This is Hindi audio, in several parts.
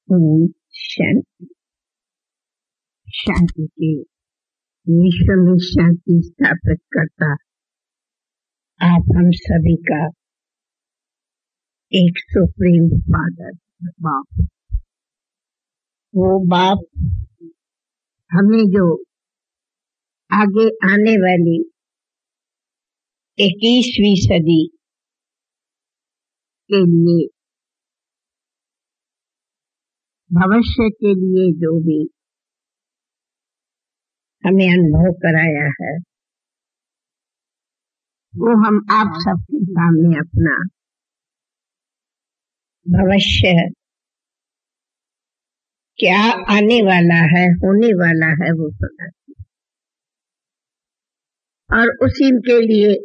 ओम शांति। शांति के विश्व में शांति स्थापित करता आप हम सभी का एक सुप्रीम फादर बाप। वो बाप हमें जो आगे आने वाली 21वीं सदी के लिए, भविष्य के लिए जो भी हमें अनुभव कराया है, वो हम आप सबके सामने अपना भविष्य क्या आने वाला है, होने वाला है, वो सुनाती और उसी के लिए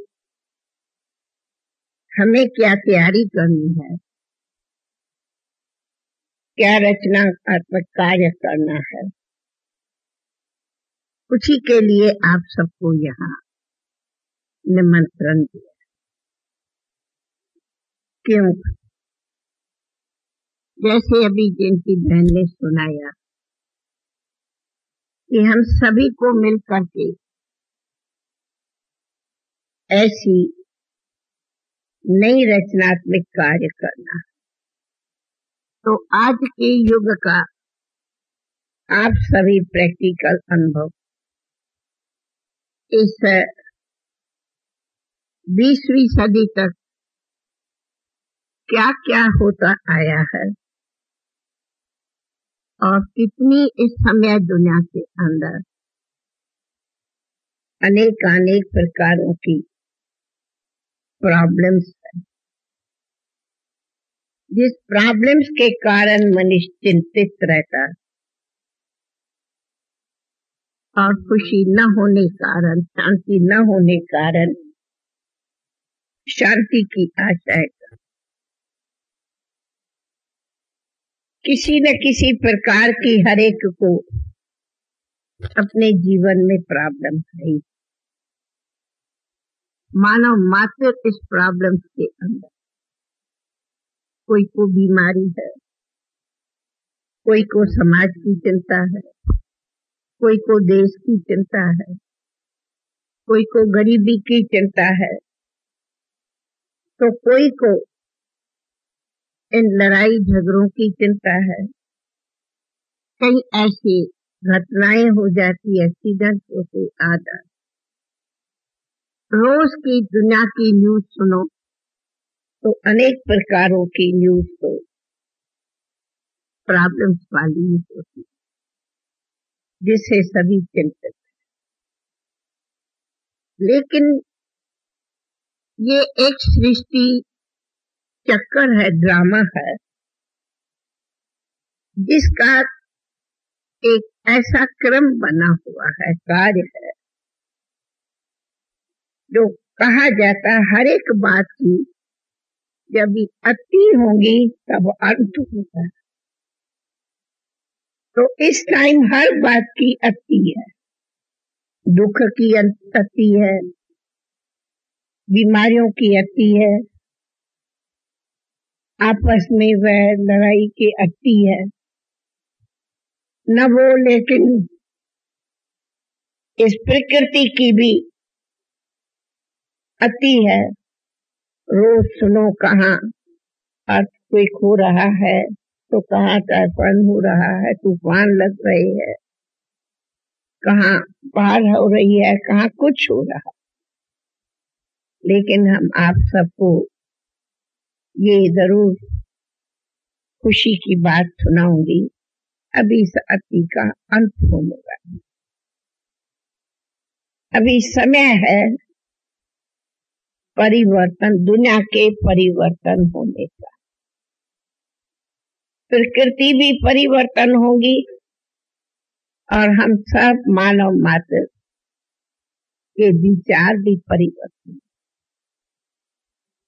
हमें क्या तैयारी करनी है, क्या रचनात्मक कार्य करना है, उसी के लिए आप सबको यहाँ निमंत्रण दिया। क्यों? जैसे अभी जिनकी बहन ने सुनाया कि हम सभी को मिल करके ऐसी नई रचनात्मक कार्य करना, तो आज के युग का आप सभी प्रैक्टिकल अनुभव इस 20वीं सदी तक क्या क्या होता आया है और कितनी इस समय दुनिया के अंदर अनेक प्रकारों की प्रॉब्लम्स है, जिस प्रॉब्लम्स के कारण मनुष्य चिंतित रहता और खुशी न होने कारण, शांति न होने कारण शांति की आशा है। किसी न किसी प्रकार की हर एक को अपने जीवन में प्रॉब्लम है। मानव मात्र इस प्रॉब्लम के अंदर, कोई को बीमारी है, कोई को समाज की चिंता है, कोई को देश की चिंता है, कोई को गरीबी की चिंता है, तो कोई को इन लड़ाई झगड़ों की चिंता है। कई ऐसी घटनाएं हो जाती, एक्सीडेंट होते आदि। रोज की दुनिया की न्यूज सुनो तो अनेक प्रकारों की न्यूज तो प्रॉब्लम्स वाली ही होती, जिससे सभी चिंतित। लेकिन ये एक सृष्टि चक्कर है, ड्रामा है, जिसका एक ऐसा क्रम बना हुआ है, कार्य है, जो कहा जाता है हर एक बात की जब अति होगी तब अंत होगा। तो इस टाइम हर बात की अति है, दुख की अति है, बीमारियों की अति है, आपस में वह लड़ाई की अति है न वो। लेकिन इस प्रकृति की भी अति है। रोज सुनो कहाँ अर्थक्वेक हो रहा है, तो कहाँ टाइफाइड हो रहा है, तूफान लग रहे हैं, कहाँ बाढ़ हो रही है, कहाँ कुछ हो रहा। लेकिन हम आप सबको ये जरूर खुशी की बात सुनाऊंगी, अभी इस अति का अंत होने वाला। अभी समय है परिवर्तन, दुनिया के परिवर्तन होने का। प्रकृति भी परिवर्तन होगी और हम सब मानव मात्र के विचार भी परिवर्तन,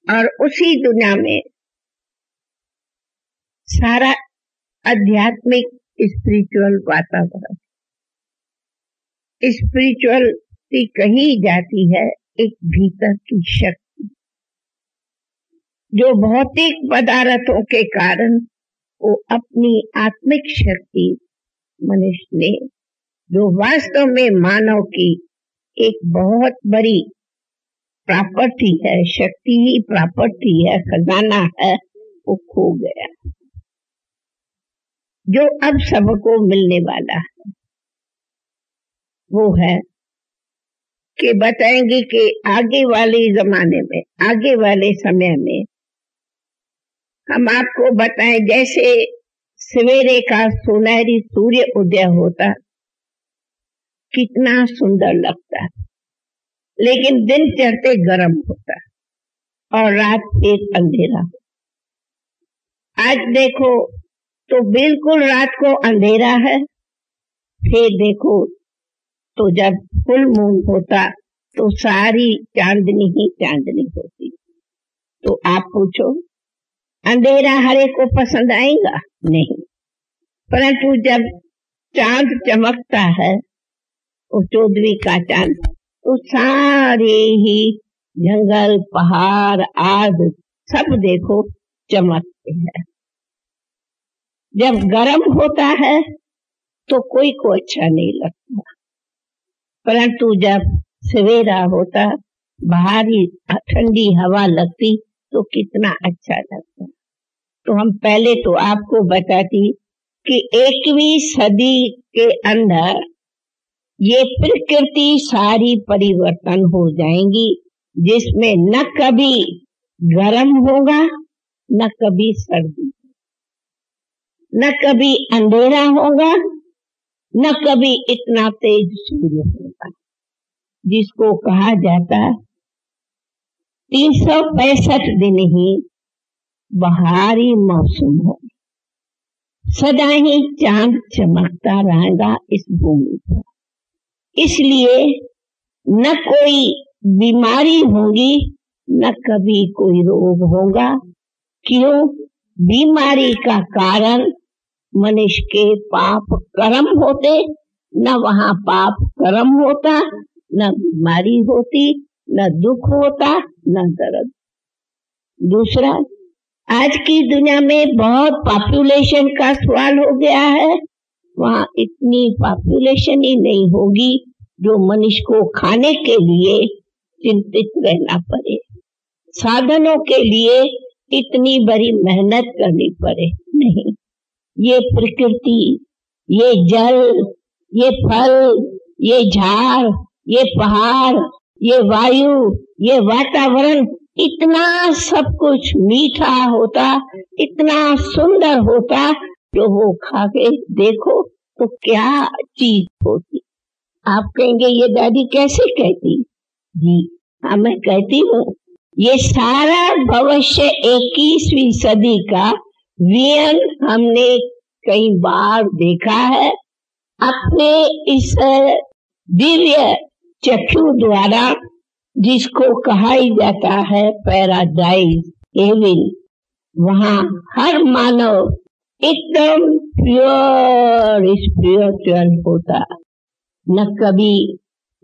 और उसी दुनिया में सारा आध्यात्मिक स्पिरिचुअल वातावरण, स्पिरिचुअल कही जाती है एक भीतर की शक्ति, जो भौतिक पदार्थों के कारण वो अपनी आत्मिक शक्ति मनुष्य ने, जो वास्तव में मानव की एक बहुत बड़ी प्रॉपर्टी है, शक्ति ही प्रॉपर्टी है, खजाना है, वो खो गया, जो अब सबको मिलने वाला है। वो है कि बताएंगे कि आगे वाले जमाने में, आगे वाले समय में हम आपको बताएं, जैसे सवेरे का सुनहरी सूर्य उदय होता, कितना सुंदर लगता, लेकिन दिन चढ़ते गर्म होता और रात फिर अंधेरा। आज देखो तो बिल्कुल रात को अंधेरा है, फिर देखो तो जब फुल मून होता तो सारी चांदनी ही चांदनी होती। तो आप पूछो, अंधेरा हरे को पसंद आएगा? नहीं। परंतु जब चांद चमकता है, वो 14वीं का चांद, तो सारे ही जंगल, पहाड़ आदि सब देखो चमकते हैं। जब गर्म होता है तो कोई को अच्छा नहीं लगता, परंतु जब सवेरा होता, बाहरी ठंडी हवा लगती तो कितना अच्छा लगता। तो हम पहले तो आपको बताती कि 21वीं सदी के अंदर ये प्रकृति सारी परिवर्तन हो जाएंगी, जिसमें न कभी गर्म होगा, न कभी सर्दी, न कभी अंधेरा होगा, न कभी इतना तेज सूर्य होगा, जिसको कहा जाता 365 दिन ही बहारी मौसम हो, सदा ही चांद चमकता रहेगा इस भूमि पर। इसलिए न कोई बीमारी होगी, न कभी कोई रोग होगा। क्यों? बीमारी का कारण मनुष्य के पाप कर्म होते, न वहाँ पाप कर्म होता, न बीमारी होती, न दुख होता, न दर्द। दूसरा, आज की दुनिया में बहुत पॉपुलेशन का सवाल हो गया है। वहाँ इतनी पॉपुलेशन ही नहीं होगी जो मनुष्य को खाने के लिए चिंतित रहना पड़े, साधनों के लिए इतनी बड़ी मेहनत करनी पड़े। नहीं, ये प्रकृति, ये जल, ये फल, ये झाड़, ये पहाड़, ये वायु, ये वातावरण, इतना सब कुछ मीठा होता, इतना सुंदर होता, जो वो खा के देखो तो क्या चीज होती। आप कहेंगे ये दादी कैसे कहती? जी हाँ, मैं कहती हूँ, ये सारा भविष्य 21वीं सदी का वियन हमने कई बार देखा है अपने इस दिव्य चक्षु द्वारा, जिसको कहा जाता है पैराडाइज हेवन। वहाँ हर मानव एकदम प्योर स्पिरिचुअल होता, न कभी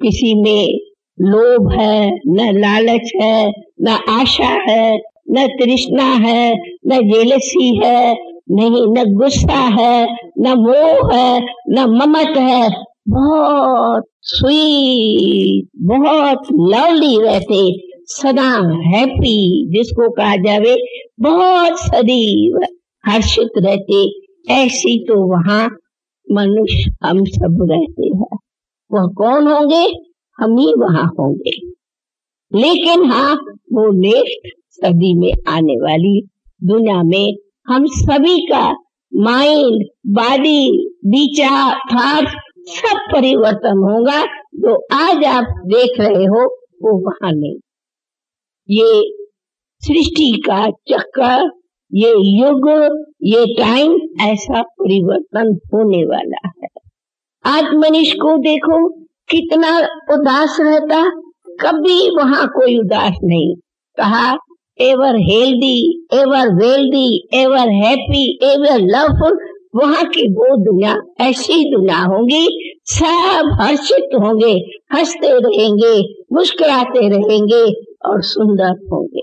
किसी में लोभ है, न लालच है, न आशा है, न तृष्णा है, न जेलसी है, नहीं, न गुस्सा है, न मोह है, न ममत है। बहुत स्वीट, बहुत लवली रहते, सदा हैप्पी, जिसको कहा जावे बहुत सदैव हर्षित रहते। ऐसी तो वहाँ मनुष्य हम सब रहते हैं। वह कौन होंगे? हम ही वहाँ होंगे। लेकिन हाँ, वो नेक्स्ट सदी में आने वाली दुनिया में हम सभी का माइंड, बॉडी, विचार, थॉट्स सब परिवर्तन होगा। जो आज आप देख रहे हो वो वहाँ नहीं। ये सृष्टि का चक्कर, ये युग, ये टाइम ऐसा परिवर्तन होने वाला है। आज मनुष्य को देखो कितना उदास रहता, कभी वहाँ कोई उदास नहीं। कहा ever healthy, ever wealthy, ever happy, ever loveful. वहाँ की वो दुनिया ऐसी दुनिया होगी, सब हर्षित होंगे, हंसते रहेंगे, मुस्कुराते रहेंगे और सुंदर होंगे।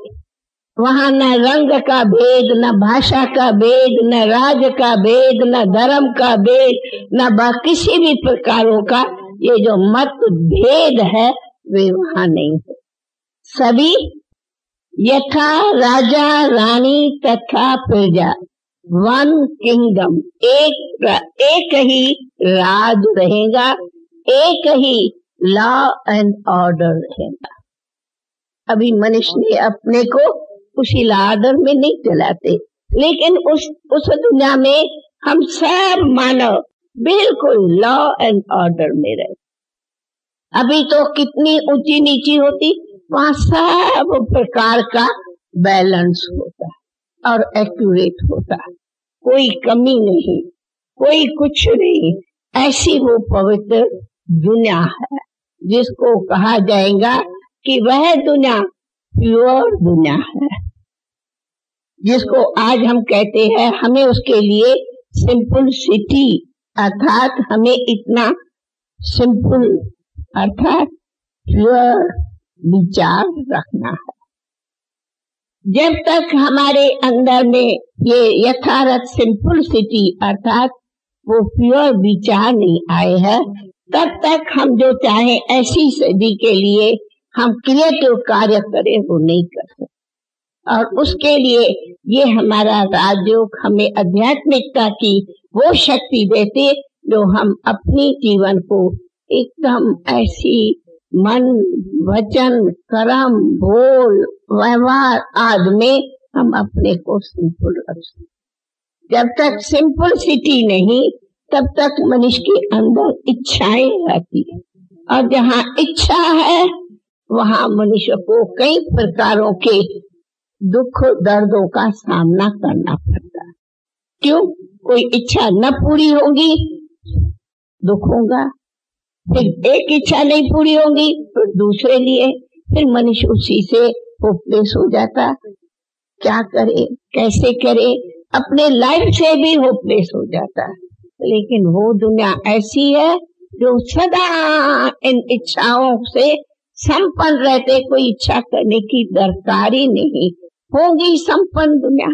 वहां न रंग का भेद, न भाषा का भेद, न राज का भेद, न धर्म का भेद, न किसी भी प्रकारों का ये जो मत भेद है वे वहां नहीं है। सभी यथा राजा रानी तथा प्रजा, वन किंगडम, एक ही राज रहेगा, एक ही लॉ एंड ऑर्डर रहेगा। अभी मनुष्य ने अपने को उसी लॉ ऑर्डर में नहीं चलाते, लेकिन उस दुनिया में हम सब मानव बिल्कुल लॉ एंड ऑर्डर में रहे। अभी तो कितनी ऊंची नीची होती, वहां सब प्रकार का बैलेंस होता और एक्यूरेट होता, कोई कमी नहीं, कोई कुछ नहीं। ऐसी वो पवित्र दुनिया है जिसको कहा जाएगा कि वह दुनिया प्योर दुनिया है, जिसको आज हम कहते हैं हमें उसके लिए सिंपल सिटी, अर्थात हमें इतना सिंपल अर्थात प्योर विचार रखना है। जब तक हमारे अंदर में ये यथार्थ सिंपलिसिटी अर्थात वो प्योर विचार नहीं आए हैं, तब तक हम जो चाहे ऐसी सदी के लिए हम क्रिएटिव कार्य करें वो नहीं कर सकते। और उसके लिए ये हमारा राजयोग हमें आध्यात्मिकता की वो शक्ति देते जो हम अपनी जीवन को एकदम ऐसी मन वचन कर्म बोल व्यवहार आदि में हम अपने को सिंपल रख सकते। जब तक सिंपलिसिटी नहीं तब तक मनुष्य के अंदर इच्छाएं रहती है, और जहाँ इच्छा है वहाँ मनुष्य को कई प्रकारों के दुख दर्दों का सामना करना पड़ता है। क्यों? कोई इच्छा न पूरी होगी दुख होगा, फिर एक इच्छा नहीं पूरी होगी फिर दूसरे लिए, फिर मनुष्य उसी से होपलेस हो जाता। क्या करे, कैसे करे, अपने लाइफ से भी होपलेस हो जाता। लेकिन वो दुनिया ऐसी है जो सदा इन इच्छाओं से संपन्न रहते, कोई इच्छा करने की दरकार ही नहीं। होगी संपन्न दुनिया।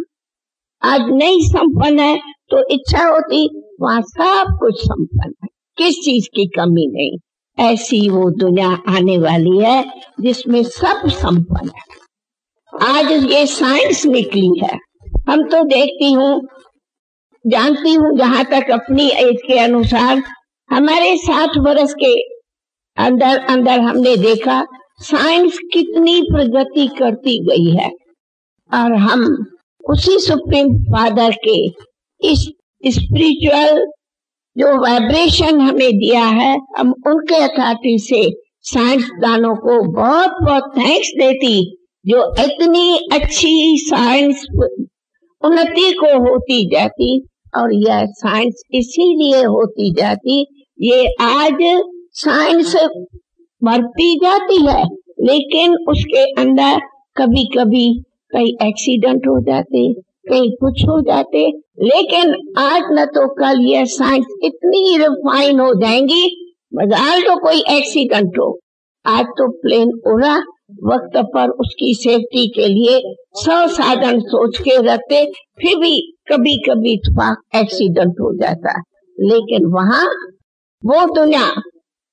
आज नहीं संपन्न है तो इच्छा होती, वहाँ सब कुछ संपन्न है, किस चीज की कमी नहीं। ऐसी वो दुनिया आने वाली है जिसमें सब संपन्न है। आज ये साइंस निकली है, हम तो देखती हूँ जानती हूँ, जहाँ तक अपनी एज के अनुसार हमारे 60 वर्ष के अंदर अंदर हमने देखा साइंस कितनी प्रगति करती गई है, और हम उसी सुप्रीम फादर के इस स्पिरिचुअल जो वाइब्रेशन हमें दिया है, हम उनके अथॉरिटी से साइंसदानों को बहुत बहुत थैंक्स देती, जो इतनी अच्छी साइंस उन्नति को होती जाती। और यह साइंस इसीलिए होती जाती, ये आज साइंस बढ़ती जाती है, लेकिन उसके अंदर कभी कभी कई एक्सीडेंट हो जाते, कहीं कुछ हो जाते। लेकिन आज न तो कल यह साइंस इतनी रिफाइन हो जाएंगी, मजाल तो कोई एक्सीडेंट हो, आज तो प्लेन उड़ा वक्त पर उसकी सेफ्टी के लिए 100 साधन सोच के रखते, फिर भी कभी कभी एक्सीडेंट हो जाता। लेकिन वहाँ वो दुनिया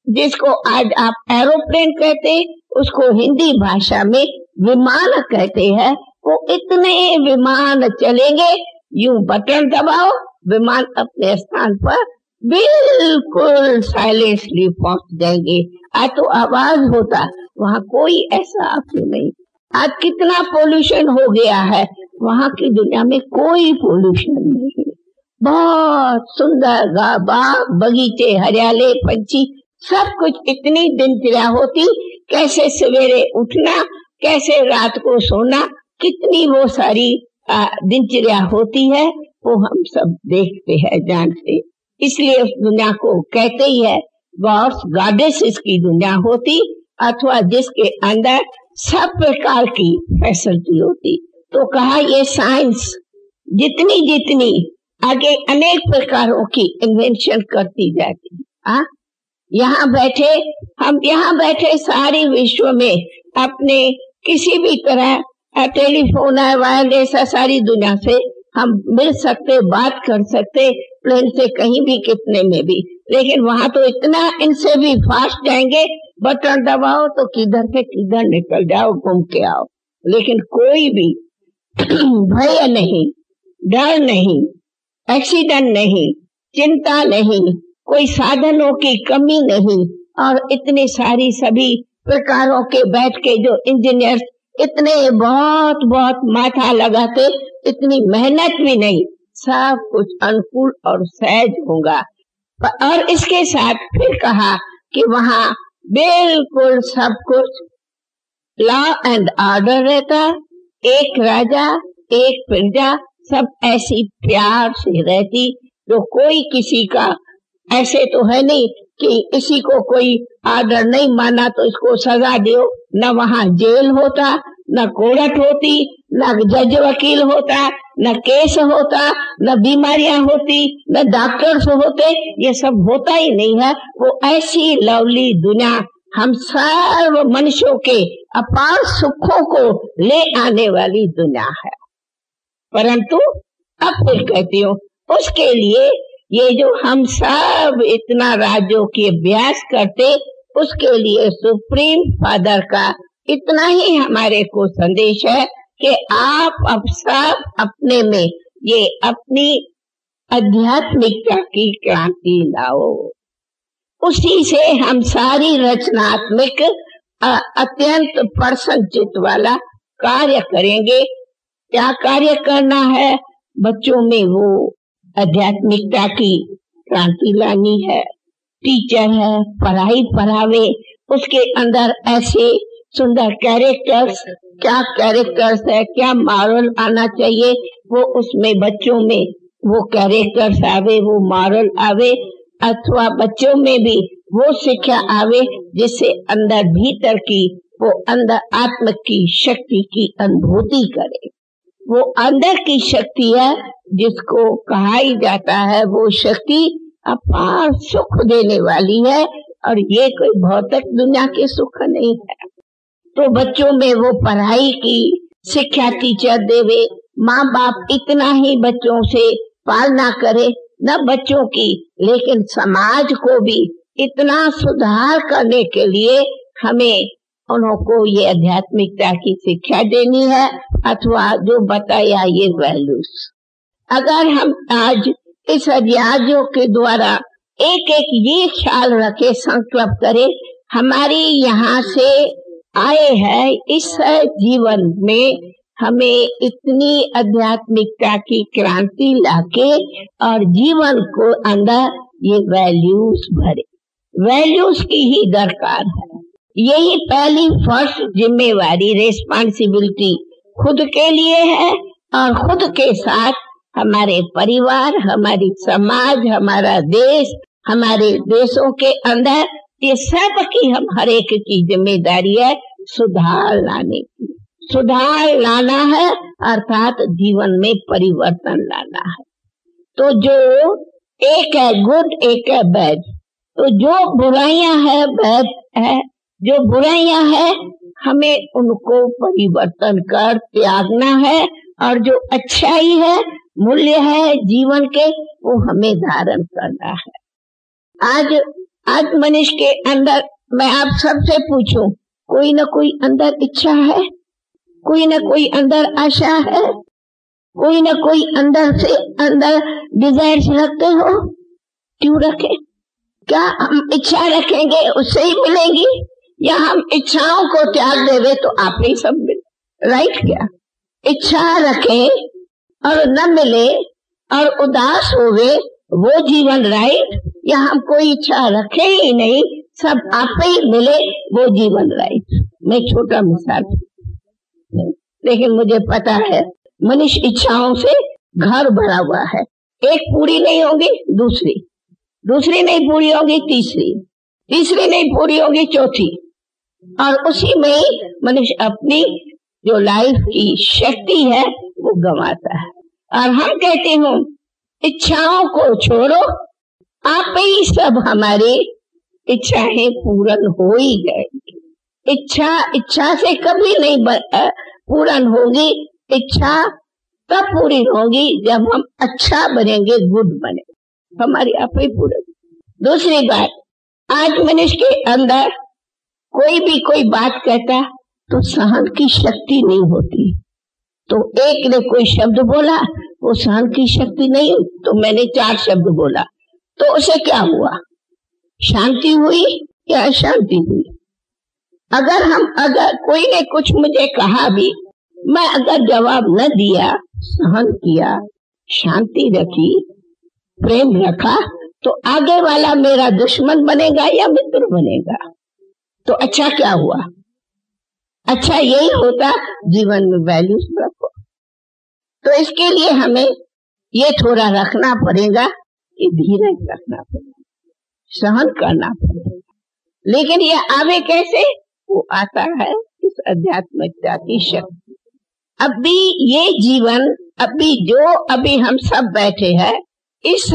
जिसको आज आप एरोप्लेन कहते, उसको हिंदी भाषा में विमान कहते हैं, वो इतने विमान चलेंगे, यूं बटन दबाओ विमान अपने स्थान पर बिल्कुल साइलेंटली पहुंच जाएंगे। आज तो आवाज होता, वहाँ कोई ऐसा आपको नहीं। आज कितना पोल्यूशन हो गया है, वहाँ की दुनिया में कोई पोल्यूशन नहीं, बहुत सुंदर बाग बगीचे हरियाले पंछी सब कुछ। इतनी दिनचर्या होती, कैसे सवेरे उठना, कैसे रात को सोना, कितनी वो सारी दिनचर्या होती है, वो हम सब देखते हैं जानते। इसलिए उस दुनिया को कहते ही है गॉड्स गॉडेस की दुनिया होती, अथवा जिसके अंदर सब प्रकार की फैसिलिटी होती। तो कहा ये साइंस जितनी जितनी आगे अनेक प्रकारों की इन्वेंशन करती जाती है। हम यहाँ बैठे सारे विश्व में अपने किसी भी तरह टेलीफोन है, वायरलेस है, सारी दुनिया से हम मिल सकते, बात कर सकते, प्लेन से कहीं भी, कितने में भी। लेकिन वहां तो इतना, इनसे भी फास्ट जाएंगे, बटन दबाओ तो किधर से किधर निकल जाओ, घूम के आओ। लेकिन कोई भी भय नहीं, डर नहीं, एक्सीडेंट नहीं, चिंता नहीं, कोई साधनों की कमी नहीं, और इतने सारी सभी प्रकारों के बैठ के जो इंजीनियर्स इतने बहुत बहुत माथा लगाते, इतनी मेहनत भी नहीं, सब कुछ अनुकूल और सहज होगा। और इसके साथ फिर कहा कि वहां बिल्कुल सब कुछ लॉ एंड ऑर्डर रहता, एक राजा एक प्रजा, सब ऐसी प्यार से रहती, जो कोई किसी का ऐसे तो है नहीं कि इसी को कोई आर्डर नहीं माना तो इसको सजा दो। न वहां जेल होता, न कोर्ट होती, न जज वकील होता, न केस होता, न बीमारियां होती, न डॉक्टर्स होते, ये सब होता ही नहीं है। वो ऐसी लवली दुनिया, हम सर्व मनुष्यों के अपार सुखों को ले आने वाली दुनिया है। परंतु अब फिर कहती हूँ, उसके लिए ये जो हम सब इतना राज्यों की अभ्यास करते, उसके लिए सुप्रीम फादर का इतना ही हमारे को संदेश है कि आप अब सब अपने में ये अपनी आध्यात्मिकता की क्रांति लाओ। उसी से हम सारी रचनात्मक अत्यंत प्रसन्नचित वाला कार्य करेंगे। क्या कार्य करना है? बच्चों में वो आध्यात्मिकता की क्रांति लानी है। टीचर है, पढ़ाई पढ़ावे, उसके अंदर ऐसे सुंदर कैरेक्टर्स, क्या कैरेक्टर्स है, क्या मॉरल आना चाहिए, वो उसमें बच्चों में वो कैरेक्टर्स आवे, वो मॉरल आवे, अथवा बच्चों में भी वो शिक्षा आवे जिससे अंदर भीतर की वो अंदर आत्म की शक्ति की अनुभूति करे। वो अंदर की शक्ति है जिसको कहा ही जाता है वो शक्ति अपार सुख देने वाली है, और ये कोई भौतिक दुनिया के सुख नहीं है। तो बच्चों में वो पढ़ाई की शिक्षा टीचर देवे, माँ बाप इतना ही बच्चों से पालना करे, न बच्चों की लेकिन समाज को भी इतना सुधार करने के लिए हमें उनको ये आध्यात्मिकता की शिक्षा देनी है, अथवा जो बताया ये वैल्यूज। अगर हम आज इस अध्यायों के द्वारा एक एक ये ख्याल रखे, संकल्प करे, हमारी यहाँ से आए हैं इस जीवन में हमें इतनी आध्यात्मिकता की क्रांति लाके और जीवन को अंदर ये वैल्यूज भरे, वैल्यूज की ही दरकार है। यही पहली फर्स्ट जिम्मेवारी, रेस्पॉन्सिबिलिटी खुद के लिए है, और खुद के साथ हमारे परिवार, हमारी समाज, हमारा देश, हमारे देशों के अंदर ये सब की हम हर एक की जिम्मेदारी है सुधार लाने की। सुधार लाना है अर्थात जीवन में परिवर्तन लाना है। तो जो एक है गुड, एक है बैड। तो जो बुराइयां है बैड है, जो बुराइयां है हमें उनको परिवर्तन कर त्यागना है, और जो अच्छाई है, मूल्य है जीवन के, वो हमें धारण करना है। आज मनुष्य के अंदर मैं आप सबसे पूछूं, कोई न कोई अंदर इच्छा है, कोई न कोई अंदर आशा है, कोई न कोई अंदर से अंदर डिजायर्स रखते हो? क्यों रखे? क्या हम इच्छा रखेंगे उससे ही मिलेंगी, या हम इच्छाओं को त्याग देवे तो आप ही सब मिले? राइट? क्या इच्छा रखे और न मिले और उदास होवे वो जीवन राइट, या हम कोई इच्छा रखे ही नहीं, सब आप ही मिले वो जीवन राइट? मैं छोटा मिसाल, लेकिन मुझे पता है मनुष्य इच्छाओं से घर भरा हुआ है। एक पूरी नहीं होगी दूसरी नहीं पूरी होगी तीसरी नहीं पूरी होगी चौथी, और उसी में ही मनुष्य अपनी जो लाइफ की शक्ति है वो गंवाता है। और हम कहते हो इच्छाओं को छोड़ो, आप ही सब हमारी इच्छाएं पूर्ण हो ही जाएगी। इच्छा से कभी नहीं पूर्ण होगी इच्छा तब पूरी होगी जब हम अच्छा बनेंगे, गुड बने, हमारी आप ही पूरी। दूसरी बात, आज मनुष्य के अंदर कोई भी कोई बात कहता तो सहन की शक्ति नहीं होती। तो एक ने कोई शब्द बोला, वो सहन की शक्ति नहीं, तो मैंने 4 शब्द बोला, तो उसे क्या हुआ? शांति हुई या अशांति हुई? अगर कोई ने कुछ मुझे कहा भी, मैं अगर जवाब न दिया, सहन किया, शांति रखी, प्रेम रखा, तो आगे वाला मेरा दुश्मन बनेगा या मित्र बनेगा? तो अच्छा क्या हुआ? अच्छा यही होता जीवन में वैल्यूज रखो। तो इसके लिए हमें ये थोड़ा रखना पड़ेगा कि धीरज रखना पड़ेगा, सहन करना पड़ेगा। लेकिन ये आवे कैसे? वो आता है इस आध्यात्मिकता की शक्ति। अभी ये जीवन, अभी हम सब बैठे हैं, इस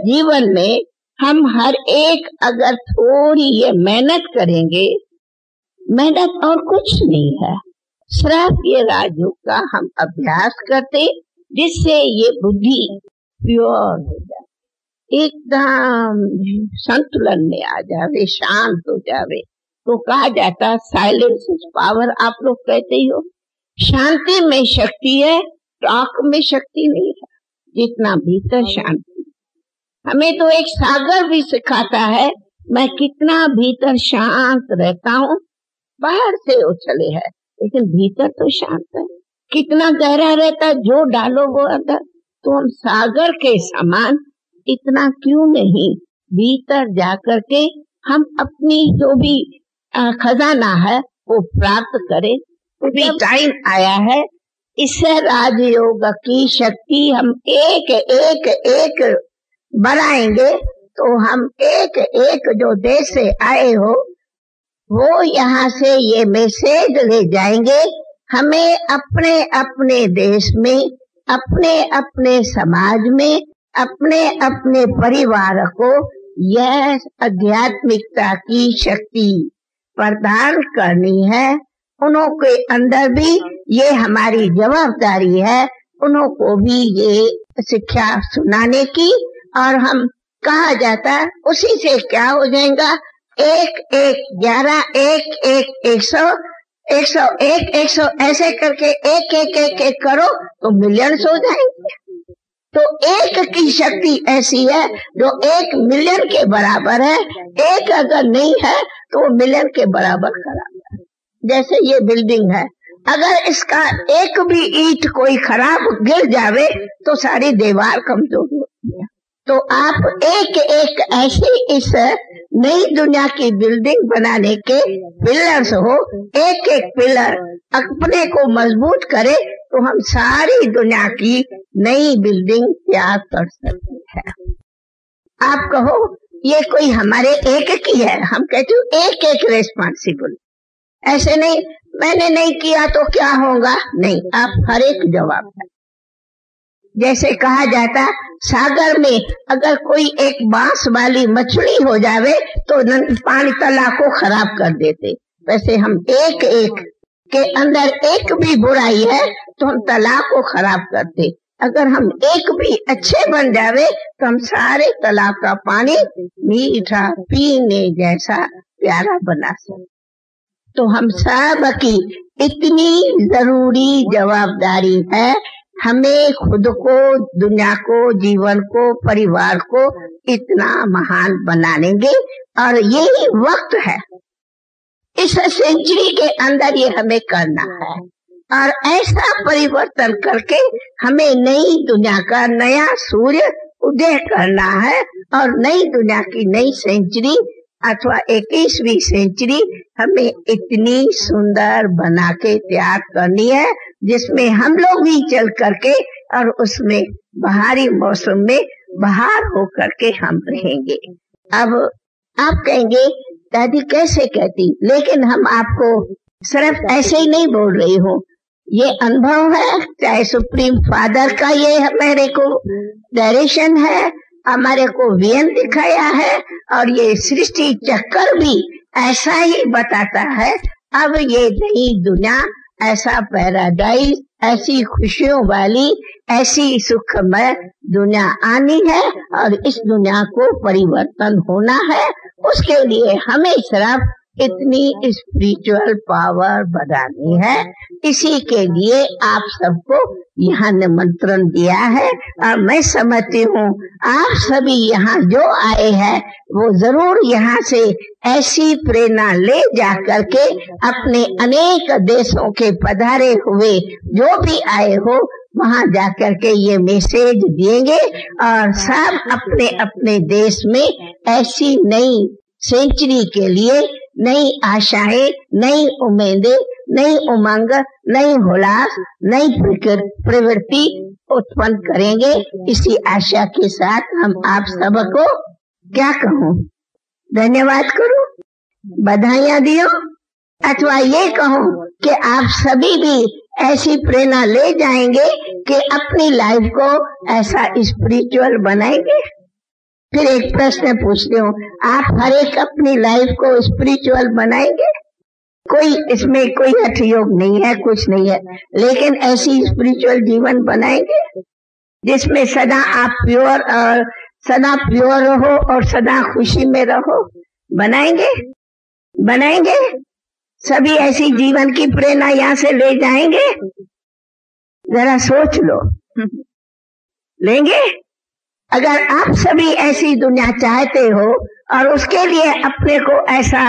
जीवन में हम हर एक अगर थोड़ी ये मेहनत करेंगे, मेहनत और कुछ नहीं है, सिर्फ ये राजयोग का हम अभ्यास करते, जिससे ये बुद्धि प्योर हो जाए, एकदम संतुलन में आ जावे, शांत हो जावे। तो कहा जाता साइलेंस इज पावर, आप लोग कहते ही हो। शांति में शक्ति है, टॉक में शक्ति नहीं है, जितना भीतर शांति। हमें तो एक सागर भी सिखाता है, मैं कितना भीतर शांत रहता हूँ, बाहर से उछले है लेकिन भीतर तो शांत है। कितना गहरा रहता, जो डालो वो अंदर। तो हम सागर के समान इतना क्यों नहीं भीतर जाकर के हम अपनी जो भी खजाना है वो प्राप्त करें। भी टाइम आया है, इस राजयोग की शक्ति हम एक एक एक बढ़ाएंगे, तो हम एक एक जो देश से आए हो वो यहाँ से ये मैसेज ले जाएंगे। हमें अपने अपने देश में, अपने अपने समाज में, अपने अपने परिवार को यह आध्यात्मिकता की शक्ति प्रदान करनी है। उन्हों के अंदर भी ये हमारी जवाबदारी है, उन्हों को भी ये शिक्षा सुनाने की। और हम कहा जाता है उसी से क्या हो जाएगा, 1 1 11 1 1 100 101 100 ऐसे करके 1 1 1 1 करो तो मिलियंस हो जाएंगे। तो एक की शक्ति ऐसी है जो 1 मिलियन के बराबर है। एक अगर नहीं है तो वो मिलियन के बराबर खराब है। जैसे ये बिल्डिंग है, अगर इसका एक भी ईंट कोई खराब गिर जावे तो सारी दीवार कमजोर होती है। तो आप एक एक ऐसे इस नई दुनिया की बिल्डिंग बनाने के पिलर्स हो, एक एक पिलर अपने को मजबूत करे तो हम सारी दुनिया की नई बिल्डिंग तैयार कर सकते हैं। आप कहो ये कोई हमारे एक की है, हम कहते हो एक एक रेस्पॉन्सिबल। ऐसे नहीं मैंने नहीं किया तो क्या होगा, नहीं, आप हर एक जवाब है। जैसे कहा जाता सागर में अगर कोई एक बांस वाली मछली हो जावे तो पानी तालाब को खराब कर देते, वैसे हम एक एक के अंदर एक भी बुराई है तो हम तालाब को खराब करते। अगर हम एक भी अच्छे बन जावे तो हम सारे तालाब का पानी मीठा पीने जैसा प्यारा बना सकते। तो हम सब की इतनी जरूरी जवाबदारी है, हमें खुद को, दुनिया को, जीवन को, परिवार को इतना महान बनाएंगे। और यही वक्त है, इस सेंचुरी के अंदर ये हमें करना है। और ऐसा परिवर्तन करके हमें नई दुनिया का नया सूर्य उदय करना है और नई दुनिया की नई सेंचुरी अथवा 21वीं सेंचुरी हमें इतनी सुंदर बना के तैयार करनी है, जिसमें हम लोग भी चल करके और उसमें बाहरी मौसम में बाहर हो करके हम रहेंगे। अब आप कहेंगे दादी कैसे कहती, लेकिन हम आपको सिर्फ ऐसे ही नहीं बोल रही हूँ, ये अनुभव है, चाहे सुप्रीम फादर का ये मेरे को डायरेक्शन है, हमारे को वियन दिखाया है और ये सृष्टि चक्कर भी ऐसा ही बताता है। अब ये नई दुनिया ऐसा पैराडाइज, ऐसी खुशियों वाली, ऐसी सुखमय दुनिया आनी है और इस दुनिया को परिवर्तन होना है। उसके लिए हमें सिर्फ इतनी स्पिरिचुअल पावर बढ़ानी है। इसी के लिए आप सबको यहाँ निमंत्रण दिया है और मैं समझती हूँ आप सभी यहाँ जो आए हैं वो जरूर यहाँ से ऐसी प्रेरणा ले जा करके अपने अनेक देशों के पधारे हुए जो भी आए हो वहां जाकर के ये मैसेज देंगे और सब अपने अपने देश में ऐसी नई सेंचुरी के लिए नई आशाएं, नई उम्मीदें, नई उमंग, नई उल्लास, नई प्रवृत्ति उत्पन्न करेंगे। इसी आशा के साथ हम आप सबको क्या कहूँ, धन्यवाद करूं, बधाइयां दियो, अथवा ये कहूँ कि आप सभी भी ऐसी प्रेरणा ले जाएंगे कि अपनी लाइफ को ऐसा स्पिरिचुअल बनाएंगे। फिर एक प्रश्न पूछती हूँ, आप हर एक अपनी लाइफ को स्पिरिचुअल बनाएंगे? कोई इसमें कोई हठयोग नहीं है, कुछ नहीं है, लेकिन ऐसी स्पिरिचुअल जीवन बनाएंगे जिसमें सदा आप सदा प्योर रहो और सदा खुशी में रहो। बनाएंगे? बनाएंगे? सभी ऐसी जीवन की प्रेरणा यहाँ से ले जाएंगे? जरा सोच लो, लेंगे? अगर आप सभी ऐसी दुनिया चाहते हो और उसके लिए अपने को ऐसा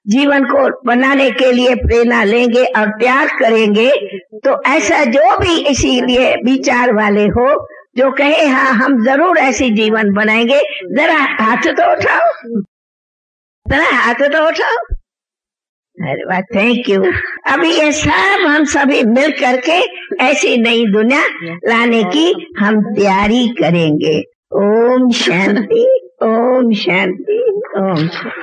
जीवन को बनाने के लिए प्रेरणा लेंगे और त्याग करेंगे, तो ऐसा जो भी इसीलिए विचार वाले हो जो कहे हाँ हम जरूर ऐसी जीवन बनाएंगे, जरा हाथ तो उठाओ, जरा हाथ तो उठाओ। अरे वाह, थैंक यू। अभी ये सब हम सभी मिल करके ऐसी नई दुनिया लाने की हम तैयारी करेंगे। ओम शांति, ओम शांति, ओम शांति।